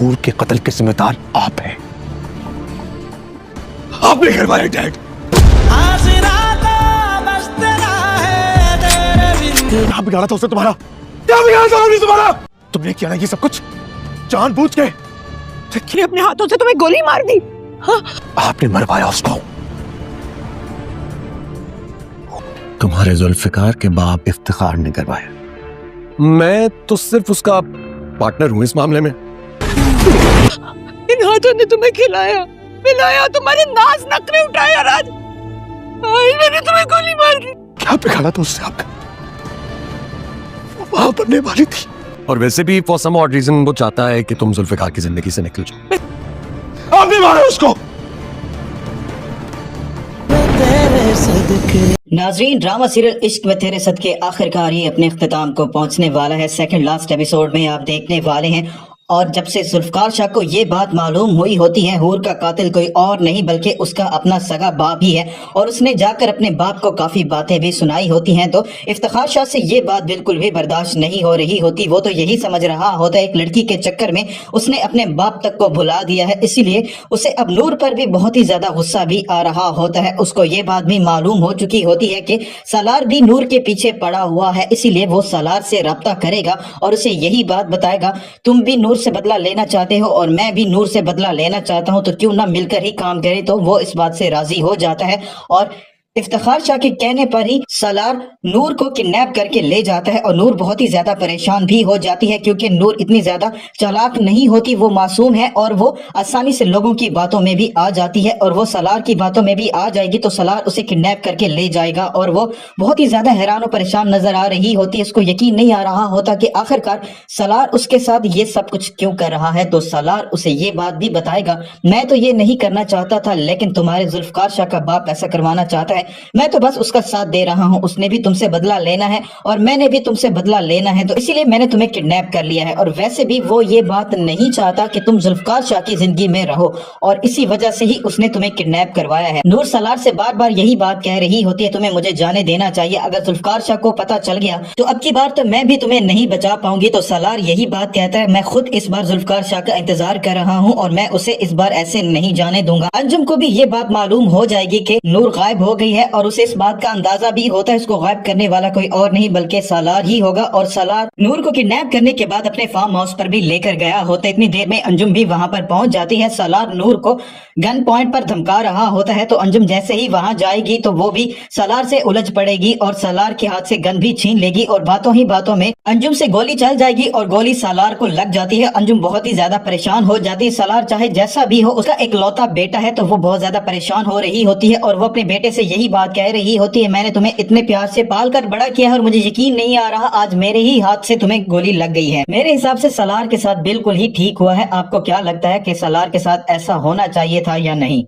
हूर के कत्ल के जिम्मेदार आप हैं। आपने करवाया डैड। क्या बिगाड़ा था उसने तुम्हारा? क्या बिगाड़ा था उसने तुम्हारा? तुमने किया ना ये सब कुछ जानबूझ के? उसने अपने हाथों से तुम्हें गोली मार दी। हाँ? आपने मरवाया उसको। तुम्हारे जुल्फिकार के बाप इफ्तिखार ने करवाया। मैं तो सिर्फ उसका पार्टनर हूं इस मामले में। इन हाथों ने तुम्हें खिलाया पिलाया, तुम्हारे नाज नखरे उठाया, राज मैंने तुम्हें गोली मार दी। क्या बिगाड़ा था उससे आपका? वहां बनने वाली थी। और वैसे भी फॉर सम ऑड रीजन वो चाहता है कि तुम जुल्फिकार की जिंदगी से निकल जाओ। आपने मारा उसको। नाजरीन, ड्रामा सीरियल इश्क व तेरे सदके आखिरकार ही अपने इख्तिताम को पहुंचने वाला है। सेकंड लास्ट एपिसोड में आप देखने वाले हैं। और जब से जुल्फकार शाह को ये बात मालूम हुई होती है हूर का कातिल कोई और नहीं बल्कि उसका अपना सगा बाप ही है, और उसने जाकर अपने बाप को काफी बातें भी सुनाई होती हैं, तो इफ्तिखार शाह से ये बात बिल्कुल भी बर्दाश्त नहीं हो रही होती। वो तो यही समझ रहा होता है एक लड़की के चक्कर में उसने अपने बाप तक को भुला दिया है, इसीलिए उसे अब नूर पर भी बहुत ही ज्यादा गुस्सा भी आ रहा होता है। उसको ये बात भी मालूम हो चुकी होती है कि सालार भी नूर के पीछे पड़ा हुआ है, इसीलिए वो सालार से रब्ता करेगा और उसे यही बात बताएगा, तुम भी नूर से बदला लेना चाहते हो और मैं भी नूर से बदला लेना चाहता हूं, तो क्यों ना मिलकर ही काम करें। तो वो इस बात से राजी हो जाता है और इफ्तिखार शाह के कहने पर ही सालार नूर को किडनैप करके ले जाता है। और नूर बहुत ही ज्यादा परेशान भी हो जाती है क्योंकि नूर इतनी ज्यादा चालाक नहीं होती, वो मासूम है और वो आसानी से लोगों की बातों में भी आ जाती है, और वो सालार की बातों में भी आ जाएगी तो सालार उसे किडनैप करके ले जाएगा। और वो बहुत ही ज्यादा हैरान और परेशान नजर आ रही होती है। उसको यकीन नहीं आ रहा होता कि आखिरकार सालार उसके साथ ये सब कुछ क्यों कर रहा है। तो सालार उसे ये बात भी बताएगा, मैं तो ये नहीं करना चाहता था लेकिन तुम्हारे जुल्फकार शाह का बाप ऐसा करवाना चाहता है, मैं तो बस उसका साथ दे रहा हूं। उसने भी तुमसे बदला लेना है और मैंने भी तुमसे बदला लेना है, तो इसीलिए मैंने तुम्हें किडनैप कर लिया है। और वैसे भी वो ये बात नहीं चाहता कि तुम जुल्फकार शाह की जिंदगी में रहो, और इसी वजह से ही उसने तुम्हें किडनैप करवाया है। नूर सालार से बार बार यही बात कह रही होती है, तुम्हें मुझे जाने देना चाहिए, अगर जुल्फकार शाह को पता चल गया तो अब की बार तो मैं भी तुम्हें नहीं बचा पाऊंगी। तो सालार यही बात कहता है, मैं खुद इस बार जुल्फकार शाह का इंतजार कर रहा हूँ और मैं उसे इस बार ऐसे नहीं जाने दूंगा। अंजुम को भी ये बात मालूम हो जाएगी कि नूर गायब हो गई है और उसे इस बात का अंदाजा भी होता है इसको गायब करने वाला कोई और नहीं बल्कि सालार ही होगा। और सालार नूर को किडनैप करने के बाद अपने फार्म हाउस पर भी लेकर गया होता है। इतनी देर में अंजुम भी वहां पर पहुंच जाती है। सालार नूर को गन पॉइंट पर धमका रहा होता है, तो अंजुम जैसे ही वहां जाएगी तो वो भी सालार से उलझ पड़ेगी और सालार के हाथ से गन भी छीन लेगी, और बातों ही बातों में अंजुम से गोली चल जाएगी और गोली सालार को लग जाती है। अंजुम बहुत ही ज्यादा परेशान हो जाती है। सालार चाहे जैसा भी हो उसका इकलौता बेटा है, तो वो बहुत ज्यादा परेशान हो रही होती है और वो अपने बेटे से यही बात कह रही होती है, मैंने तुम्हें इतने प्यार से पाल कर बड़ा किया है और मुझे यकीन नहीं आ रहा आज मेरे ही हाथ से तुम्हें गोली लग गई है। मेरे हिसाब से सालार के साथ बिल्कुल ही ठीक हुआ है। आपको क्या लगता है कि सालार के साथ ऐसा होना चाहिए था या नहीं?